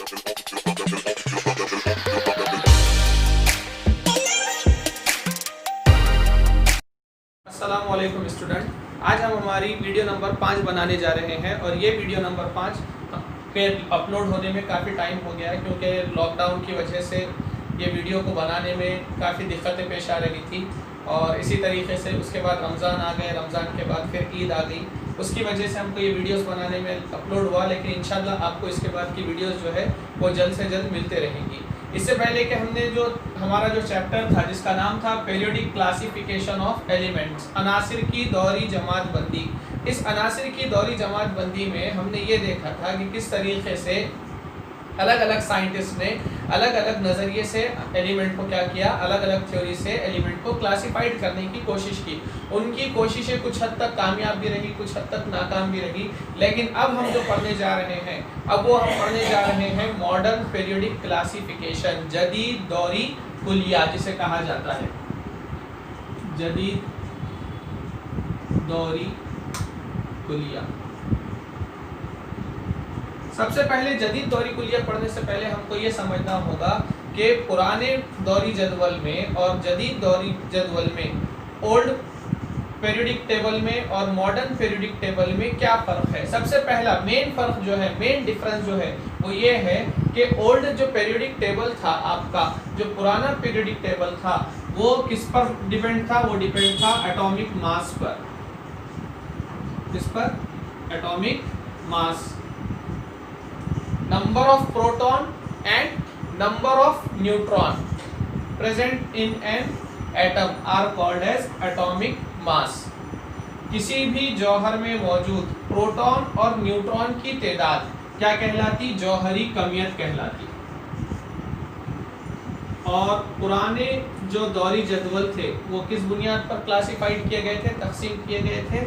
अस्सलामुअलैकुम स्टूडेंट, आज हम हमारी वीडियो नंबर 5 बनाने जा रहे हैं और ये वीडियो नंबर 5 के अपलोड होने में काफ़ी टाइम हो गया है क्योंकि लॉकडाउन की वजह से ये वीडियो को बनाने में काफ़ी दिक्कतें पेश आ रही थी और इसी तरीके से उसके बाद रमज़ान आ गए, रमज़ान के बाद फिर ईद आ गई। उसकी वजह से हमको ये वीडियोस बनाने में अपलोड हुआ, लेकिन इंशाल्लाह आपको इसके बाद की वीडियोस जो है वो जल्द से जल्द मिलते रहेंगी। इससे पहले कि हमने जो हमारा जो चैप्टर था जिसका नाम था पीरियोडिक क्लासिफिकेशन ऑफ एलिमेंट्स, अनासिर की दौरी जमात बंदी, इस अनासिर की दौरी जमात बंदी में हमने ये देखा था कि किस तरीके से अलग अलग साइंटिस्ट ने अलग अलग नज़रिए से एलिमेंट को क्या किया, अलग अलग थ्योरी से एलिमेंट को क्लासिफाइड करने की कोशिश की। उनकी कोशिशें कुछ हद तक कामयाब भी रही, कुछ हद तक नाकाम भी रही, लेकिन अब हम जो पढ़ने जा रहे हैं अब वो हम पढ़ने जा रहे हैं मॉडर्न पीरियोडिक क्लासिफिकेशन, जदीद दौरी कुलिया जिसे कहा जाता है, जदीद दौरी कुलिया। सबसे पहले जदीद दौरी कुलिया पढ़ने से पहले हमको ये समझना होगा कि पुराने दौरी जदवल में और जदीद दौरी जदवल में, ओल्ड पीरियोडिक टेबल में और मॉडर्न पीरियोडिक टेबल में क्या फ़र्क है। सबसे पहला मेन फ़र्क जो है, मेन डिफरेंस जो है वो ये है कि ओल्ड जो पीरियोडिक टेबल था, आपका जो पुराना पीरियोडिक टेबल था वो किस पर डिपेंड था, वो डिपेंड था एटॉमिक मास पर। किस पर? Atomic mass, number of proton and number of neutron present in an atom are called as atomic mass। किसी भी जौहर में मौजूद प्रोटॉन और न्यूट्रॉन की तादाद क्या कहलाती? जौहरी कमियत कहलाती। और पुराने जो दौरी जदवल थे वो किस बुनियाद पर क्लासिफाइड किए गए थे, तकसीम किए गए थे,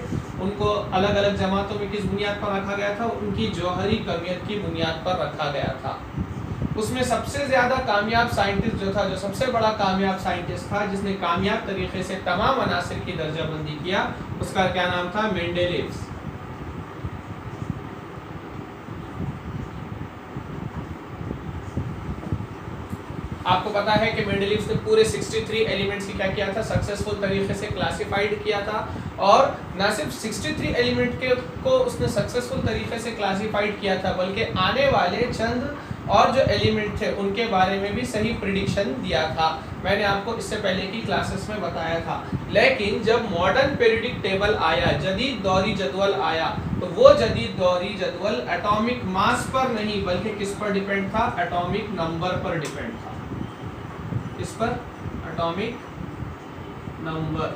उनको अलग अलग जमातों में किस बुनियाद पर रखा गया था? उनकी जौहरी कमियत की बुनियाद पर रखा गया था। उसमें सबसे ज़्यादा कामयाब साइंटिस्ट जो था, जो सबसे बड़ा कामयाब साइंटिस्ट था जिसने कामयाब तरीके से तमाम अनासिर की दर्जाबंदी किया, उसका क्या नाम था? मेंडेलीव। आपको पता है कि मेंडेलीव ने पूरे 63 एलिमेंट्स की क्या किया था? सक्सेसफुल तरीके से क्लासिफाइड किया था। और न सिर्फ 63 एलिमेंट को उसने सक्सेसफुल तरीके से क्लासिफाइड किया था, बल्कि आने वाले चंद और जो एलिमेंट थे उनके बारे में भी सही प्रिडिक्शन दिया था। मैंने आपको इससे पहले की क्लासेस में बताया था। लेकिन जब मॉडर्न पीरियोडिक टेबल आया, जदीद दौरी जदवल आया, तो वो जदीद दौरी जदवल एटॉमिक मास पर नहीं बल्कि किस पर डिपेंड था? एटॉमिक नंबर पर डिपेंड था। इस पर? Atomic number.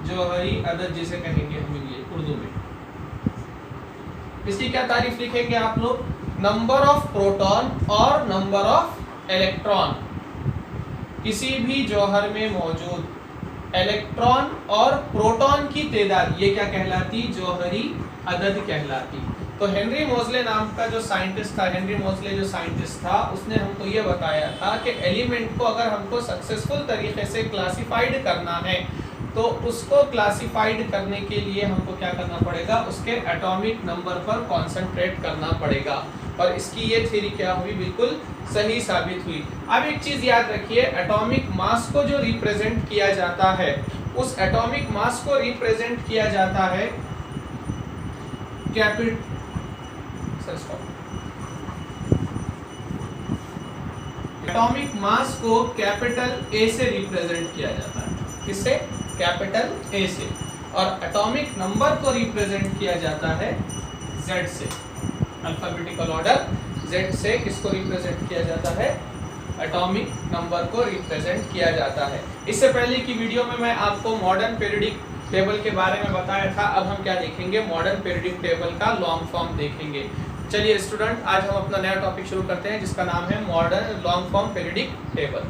जौहरी अदद जिसे कहेंगे हम ये उर्दू में। इसकी क्या तारीफ लिखेंगे आप लोग? नंबर ऑफ प्रोटॉन और नंबर ऑफ इलेक्ट्रॉन। किसी भी जौहर में मौजूद इलेक्ट्रॉन और प्रोटॉन की तादाद ये क्या कहलाती? जौहरी अदद कहलाती। तो हेनरी मोज़ले नाम का जो साइंटिस्ट था, हेनरी मोज़ले जो साइंटिस्ट था, उसने हमको ये बताया था कि एलिमेंट को अगर हमको सक्सेसफुल तरीके से क्लासिफाइड करना है तो उसको क्लासिफाइड करने के लिए हमको क्या करना पड़ेगा? उसके एटॉमिक नंबर पर कॉन्सेंट्रेट करना पड़ेगा। और इसकी ये थ्योरी क्या हुई? बिल्कुल सही साबित हुई। अब एक चीज़ याद रखिए, एटॉमिक मास को जो रिप्रेजेंट किया जाता है, उस एटॉमिक मास को रिप्रेजेंट किया जाता है एटॉमिक मास को कैपिटल ए से रिप्रेजेंट किया जाता है। किससे? कैपिटल ए से। और एटॉमिक नंबर को रिप्रेजेंट किया जाता है जेड से। अल्फाबेटिकल ऑर्डर जेड से किसको रिप्रेजेंट किया जाता है? एटॉमिक नंबर को रिप्रेजेंट किया जाता है। इससे पहले की वीडियो में मैं आपको मॉडर्न पीरियोडिक टेबल के बारे में बताया था। अब हम क्या देखेंगे? मॉडर्न पीरियोडिक टेबल का लॉन्ग फॉर्म देखेंगे। चलिए स्टूडेंट, आज हम अपना नया टॉपिक शुरू करते हैं जिसका नाम है modern long form periodic table.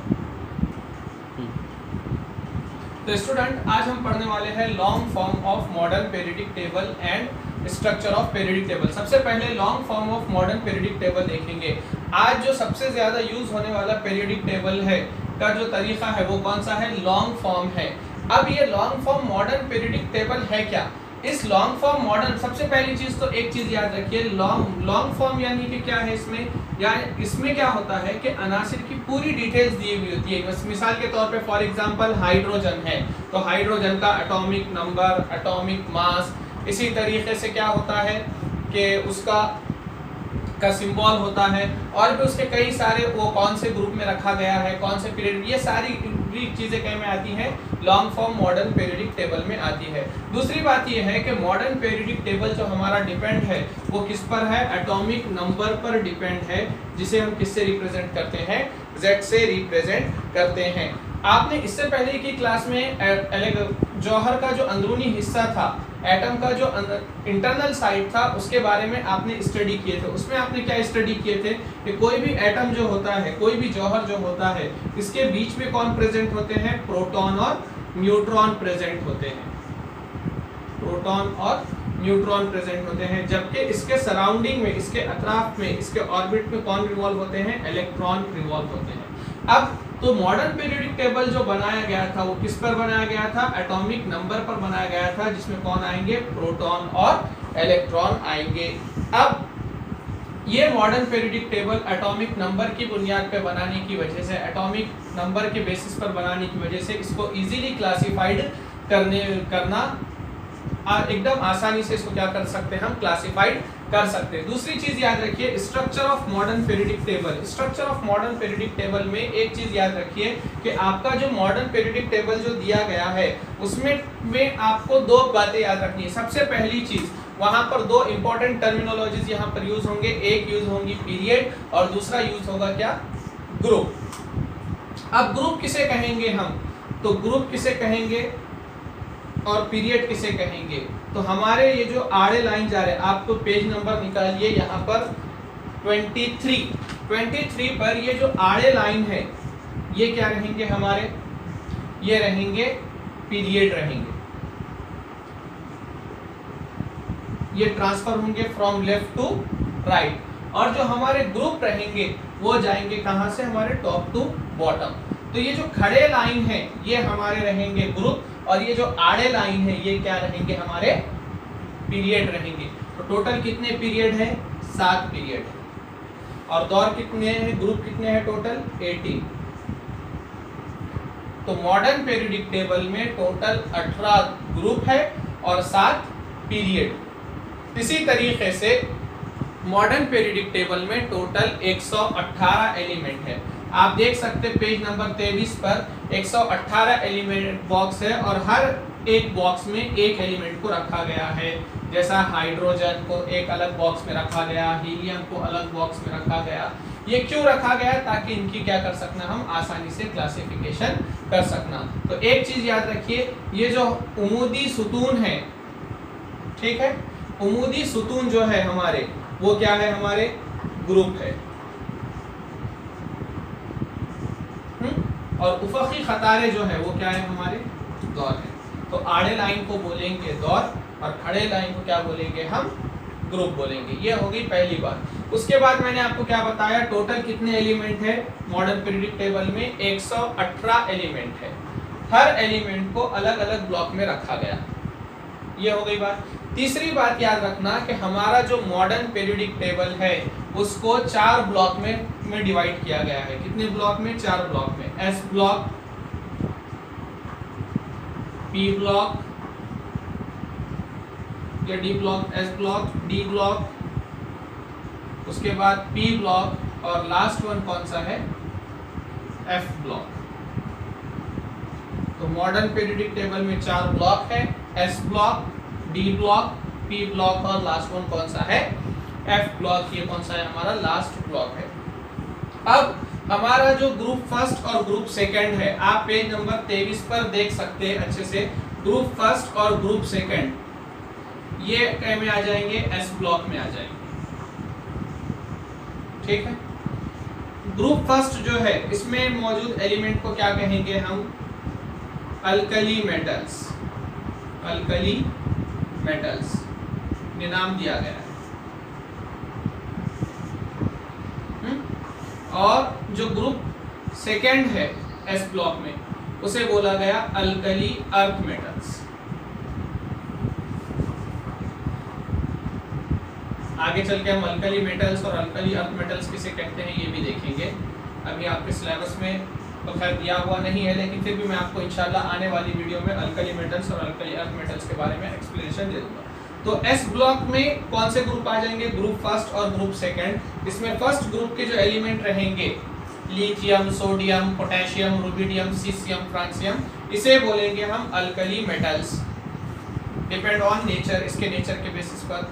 तो स्टूडेंट, आज हम पढ़ने वाले हैं long form of modern periodic table and structure of periodic table. सबसे पहले long form of modern periodic table देखेंगे। आज जो सबसे ज्यादा यूज होने वाला पीरियोडिक टेबल है का जो तरीका है वो कौन सा है? लॉन्ग फॉर्म है। अब ये long form modern periodic table है क्या? इस लॉन्ग फॉर्म मॉडर्न, सबसे पहली चीज तो एक चीज याद रखिए, लॉन्ग फॉर्म यानी कि क्या है इसमें, या इसमें क्या होता है कि अनासिर की पूरी डिटेल्स दी हुई होती है। बस मिसाल के तौर पे फॉर एग्जांपल हाइड्रोजन है तो हाइड्रोजन का एटॉमिक नंबर, एटॉमिक मास, इसी तरीके से क्या होता है कि उसका सिंबल होता है, और भी उसके कई सारे, वो कौन से ग्रुप में रखा गया है, कौन से पीरियड, ये सारी चीजें क्या में आती हैं, long form modern periodic table में आती है। दूसरी बात ये है कि मॉडर्न पीरियोडिक टेबल जो हमारा डिपेंड है वो किस पर है, एटॉमिक नंबर पर डिपेंड है, जिसे हम किससे रिप्रेजेंट करते हैं, Z से रिप्रेजेंट करते हैं। आपने इससे पहले की क्लास में जौहर का जो अंदरूनी हिस्सा था, एटम का जो इंटरनल साइड था, उसके बारे में आपने स्टडी किए थे। उसमें आपने क्या स्टडी किए थे कि कोई भी एटम जो होता है, कोई भी जौहर जो होता है, इसके बीच में कौन प्रेजेंट होते हैं, प्रोटॉन और न्यूट्रॉन प्रेजेंट होते हैं, प्रोटॉन और न्यूट्रॉन प्रेजेंट होते हैं, जबकि इसके सराउंडिंग में, इसके अतराफ में, इसके ऑर्बिट में कौन रिवॉल्व होते हैं, इलेक्ट्रॉन रिवॉल्व होते हैं। अब तो मॉडर्न पीरियोडिक टेबल जो बनाया गया था वो किस पर बनाया गया था, एटॉमिक नंबर पर बनाया गया था, जिसमें कौन आएंगे, प्रोटॉन और इलेक्ट्रॉन आएंगे। अब ये modern periodic table atomic number की बुनियाद पर बनाने की वजह से, एटॉमिक नंबर के बेसिस पर बनाने की वजह से इसको इजीली क्लासिफाइड करना एकदम आसानी से इसको क्या कर सकते हैं, हम क्लासिफाइड कर सकते हैं। दूसरी चीज याद रखिए, structure of modern periodic table. Structure of modern periodic table में एक चीज याद रखिए कि आपका जो मॉडर्न पीरियोडिक टेबल जो दिया गया है उसमें आपको दो बातें याद रखनी है। सबसे पहली चीज, वहां पर दो इंपॉर्टेंट टर्मिनोलॉजीज यहाँ पर यूज होंगे, एक यूज होंगी पीरियड और दूसरा यूज होगा क्या, ग्रुप। अब ग्रुप किसे कहेंगे हम, तो ग्रुप किसे कहेंगे और पीरियड किसे कहेंगे, तो हमारे ये जो आड़े लाइन जा रहे हैं, आप तो पेज नंबर निकालिए यहाँ पर 23 पर ये जो आड़े लाइन है ये क्या रहेंगे हमारे, ये रहेंगे पीरियड रहेंगे, ये ट्रांसफर होंगे फ्रॉम लेफ्ट टू राइट, और जो हमारे ग्रुप रहेंगे वो जाएंगे कहां से, हमारे टॉप टू बॉटम। तो ये जो खड़े लाइन है ये हमारे रहेंगे ग्रुप, और ये जो आड़े लाइन है ये क्या रहेंगे, हमारे पीरियड रहेंगे। तो टोटल कितने पीरियड है, 7 पीरियड है, और दौर कितने हैं, ग्रुप कितने हैं, टोटल 18। तो मॉडर्न पीरियोडिक टेबल में टोटल 18 ग्रुप है और 7 पीरियड। इसी तरीके से मॉडर्न पीरियोडिक टेबल में टोटल 118 एलिमेंट है। आप देख सकते हैं पेज नंबर 23 पर 118 एलिमेंट बॉक्स है, और हर एक बॉक्स में एक एलिमेंट को रखा गया है। जैसा हाइड्रोजन को एक अलग बॉक्स में रखा गया, हीलियम को अलग बॉक्स में रखा गया। ये क्यों रखा गया, ताकि इनकी क्या कर सकना, हम आसानी से क्लासिफिकेशन कर सकना। तो एक चीज याद रखिए, ये जो उमूदी सुतून है, ठीक है, उमूदी सुतून जो है हमारे, वो क्या है, हमारे ग्रुप है, और उफकी खतारे जो है वो क्या है, हमारे दौर है। तो आड़े लाइन को बोलेंगे दौर, और खड़े लाइन को क्या बोलेंगे, हम ग्रुप बोलेंगे। ये हो गई पहली बात। उसके बाद मैंने आपको क्या बताया, टोटल कितने एलिमेंट है मॉडर्न पीरियोडिक टेबल में, 118 एलिमेंट है। हर एलिमेंट को अलग अलग ब्लॉक में रखा गया। ये हो गई बात। तीसरी बात याद रखना कि हमारा जो मॉडर्न पीरियोडिक टेबल है उसको 4 ब्लॉक में डिवाइड किया गया है। कितने ब्लॉक में, 4 ब्लॉक में, एस ब्लॉक, पी ब्लॉक या D block, S block, D block, उसके बाद पी ब्लॉक, और लास्ट वन कौन सा है, एफ ब्लॉक। तो मॉडर्न पीरियोडिक टेबल में 4 ब्लॉक है, S block, D block, P block, और लास्ट वन कौन सा है, एफ ब्लॉक। ये कौन सा है, हमारा लास्ट ब्लॉक है। अब हमारा जो ग्रुप फर्स्ट और ग्रुप सेकंड है, आप पेज नंबर 23 पर देख सकते हैं अच्छे से। ग्रुप फर्स्ट और ग्रुप सेकंड ये क्या में आ जाएंगे, एस ब्लॉक में आ जाएंगे, ठीक है। ग्रुप फर्स्ट जो है इसमें मौजूद एलिमेंट को क्या कहेंगे हम, अल्कली मेटल्स, अल्कली मेटल्स ये नाम दिया गया है। और जो ग्रुप सेकंड है एस ब्लॉक में, उसे बोला गया अल्कली अर्थ मेटल्स। आगे चल के हम अल्कली मेटल्स और अल्कली अर्थ मेटल्स किसे कहते हैं ये भी देखेंगे। अभी आपके सिलेबस में तो खैर दिया हुआ नहीं है, लेकिन फिर भी मैं आपको इंशाल्लाह आने वाली वीडियो में अल्कली मेटल्स और अल्कली अर्थ मेटल्स के बारे में एक्सप्लेनेशन दे दूंगा। तो एस ब्लॉक में कौन से ग्रुप आ जाएंगे? ग्रुप फर्स्ट और ग्रुप सेकंड। इसमें फर्स्ट ग्रुप के जो एलिमेंट रहेंगे lithium, sodium, potassium, rubidium, caesium, francium, इसे बोलेंगे हम alkali metals, depend on nature, इसके नेचर के बेसिस पर।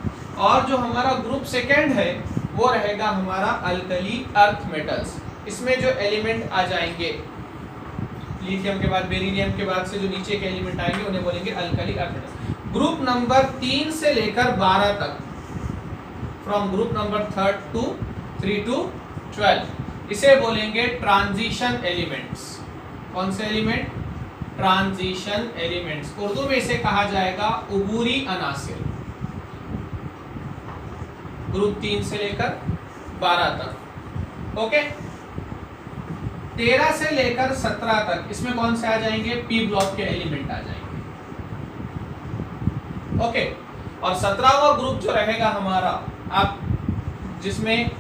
और जो हमारा ग्रुप सेकंड है वो रहेगा हमारा अल्कली अर्थ मेटल्स। इसमें जो एलिमेंट आ जाएंगे लिथियम के बाद, बेरिलियम के बाद से जो नीचे के एलिमेंट आएंगे उन्हें बोलेंगे alkali earth metals. Group number 3 से लेकर 12 तक, फ्रॉम ग्रुप नंबर 3 to 12, इसे बोलेंगे ट्रांजिशन एलिमेंट्स। कौन से एलिमेंट? Transition elements. उर्दू में इसे कहा जाएगा उबूरी अनासिर। ग्रुप 3 से लेकर 12 तक। ओके, 13 से लेकर 17 तक इसमें कौन से आ जाएंगे? पी ब्लॉक के एलिमेंट आ जाएंगे। ओके, और 17वां ग्रुप जो रहेगा हमारा, आप जिसमें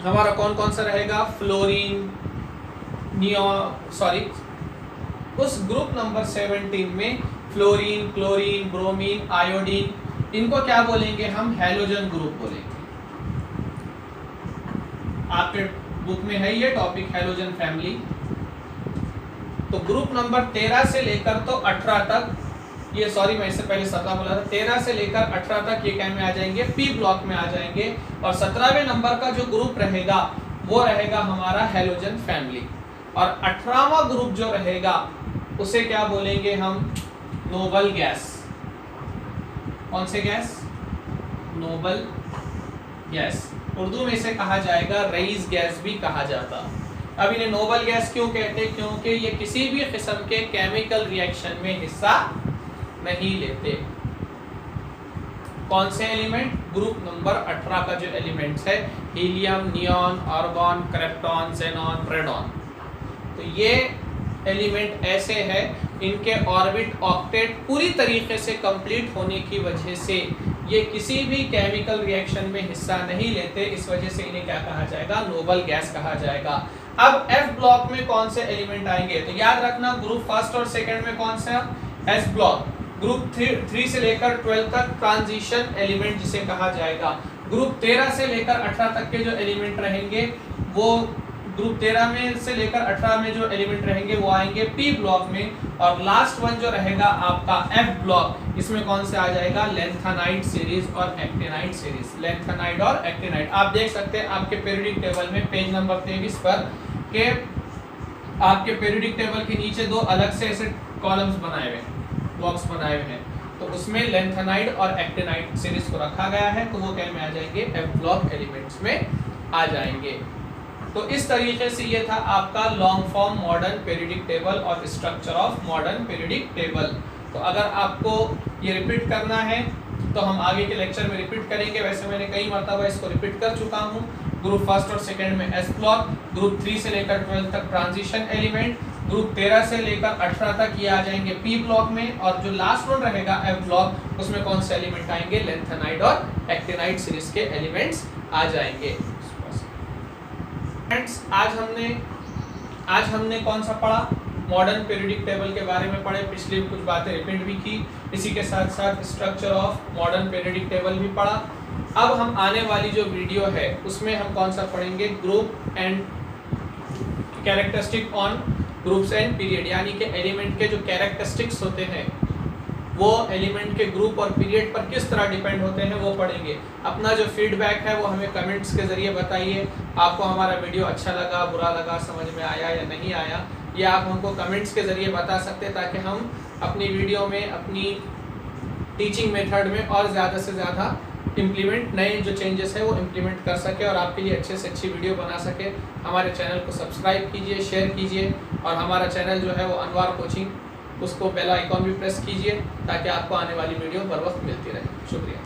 हमारा कौन कौन सा रहेगा? फ्लोरीन, उस ग्रुप नंबर 17 में फ्लोरीन, क्लोरीन, ब्रोमीन, आयोडीन, इनको क्या बोलेंगे हम? हैलोजन ग्रुप बोलेंगे। आपके बुक में है ये टॉपिक, हैलोजन फैमिली। तो ग्रुप नंबर 13 से लेकर तो 18 तक, ये सॉरी मैं इससे पहले 17 बोला था, 13 से लेकर 18 तक ये क्या में आ जाएंगे? पी ब्लॉक में आ जाएंगे। और 17वें नंबर का जो ग्रुप रहेगा वो रहेगा हमारा हैलोजन फैमिली। और 18वां ग्रुप जो रहेगा उसे क्या बोलेंगे हम? Noble gas. कौन से गैस? Noble gas. उर्दू में इसे कहा जाएगा रईस गैस भी कहा जाता। अब इन्हें नोबल गैस क्यों कहते हैं? क्योंकि ये किसी भी किस्म के केमिकल रिएक्शन में हिस्सा नहीं लेते। कौन से एलिमेंट? ग्रुप नंबर 18 का जो एलिमेंट्स है, helium, neon, argon, krypton, xenon, radon, तो ये एलिमेंट ऐसे हैं, इनके ऑर्बिट ऑक्टेट पूरी तरीके से कंप्लीट होने की वजह से ये किसी भी केमिकल रिएक्शन में हिस्सा नहीं लेते। इस वजह से इन्हें क्या कहा जाएगा? नोबल गैस कहा जाएगा। अब एफ ब्लॉक में कौन से एलिमेंट आएंगे? तो याद रखना, ग्रुप फर्स्ट और सेकंड में कौन सा? S block. ग्रुप 3 से लेकर 12 तक ट्रांजिशन एलिमेंट जिसे कहा जाएगा। ग्रुप 13 से लेकर 18 तक के जो एलिमेंट रहेंगे वो ग्रुप 13 में से लेकर 18 में जो एलिमेंट रहेंगे वो आएंगे पी ब्लॉक में। और लास्ट वन जो रहेगा आपका एफ ब्लॉक, इसमें कौन से आ जाएगा? लैंथेनाइड सीरीज और एक्टिनाइड सीरीज। लैंथेनाइड और एक्टिनाइड आप देख सकते हैं आपके पीरियोडिक टेबल में पेज नंबर 23 पर के आपके पीरियोडिक टेबल के नीचे दो अलग से ऐसे कॉलम्स बनाए हुए हैं, बॉक्स बनाए हुए हैं, तो उसमें लैंथेनाइड और एक्टिनाइड सीरीज को रखा गया है, तो वो क्या में आ जाएंगे? एफ ब्लॉक एलिमेंट्स में आ जाएंगे। तो इस तरीके से ये था आपका long form modern periodic table और structure of modern periodic table. तो अगर आपको ये रिपीट करना है तो हम आगे के लेक्चर में रिपीट करेंगे। वैसे मैंने कई मरतबा इसको रिपीट कर चुका हूँ। ग्रुप फर्स्ट और सेकंड में एस ब्लॉक, ग्रुप 3 से लेकर 12 तक ट्रांजिशन एलिमेंट, ग्रुप 13 से लेकर 18 तक ये आ जाएंगे पी ब्लॉक में, और जो लास्ट वन रहेगा एफ ब्लॉक, उसमें कौन से एलिमेंट आएंगे? लैंथेनाइड और एक्टिनाइड सीरीज के एलिमेंट्स आ जाएंगे। आज हमने कौन सा पढ़ा? मॉडर्न पीरियोडिक टेबल के बारे में पढ़े, पिछली कुछ बातें रिपीट भी की, इसी के साथ साथ structure of modern periodic table भी पढ़ा। अब हम आने वाली जो वीडियो है उसमें हम कौन सा पढ़ेंगे? Group and characteristic on groups and period, यानी कि एलिमेंट के जो कैरेक्टरिस्टिक्स होते हैं वो एलिमेंट के ग्रुप और पीरियड पर किस तरह डिपेंड होते हैं वो पढ़ेंगे। अपना जो फीडबैक है वो हमें कमेंट्स के ज़रिए बताइए। आपको हमारा वीडियो अच्छा लगा, बुरा लगा, समझ में आया या नहीं आया, ये आप हमको कमेंट्स के ज़रिए बता सकते हैं, ताकि हम अपनी वीडियो में, अपनी टीचिंग मेथड में और ज़्यादा से ज़्यादा इम्प्लीमेंट, नए जो चेंजेस है वो इम्प्लीमेंट कर सके और आपके लिए अच्छे से अच्छी वीडियो बना सके। हमारे चैनल को सब्सक्राइब कीजिए, शेयर कीजिए, और हमारा चैनल जो है वो अनवार कोचिंग, उसको बेल आइकॉन भी प्रेस कीजिए ताकि आपको आने वाली वीडियो बर वक्त मिलती रहे। शुक्रिया।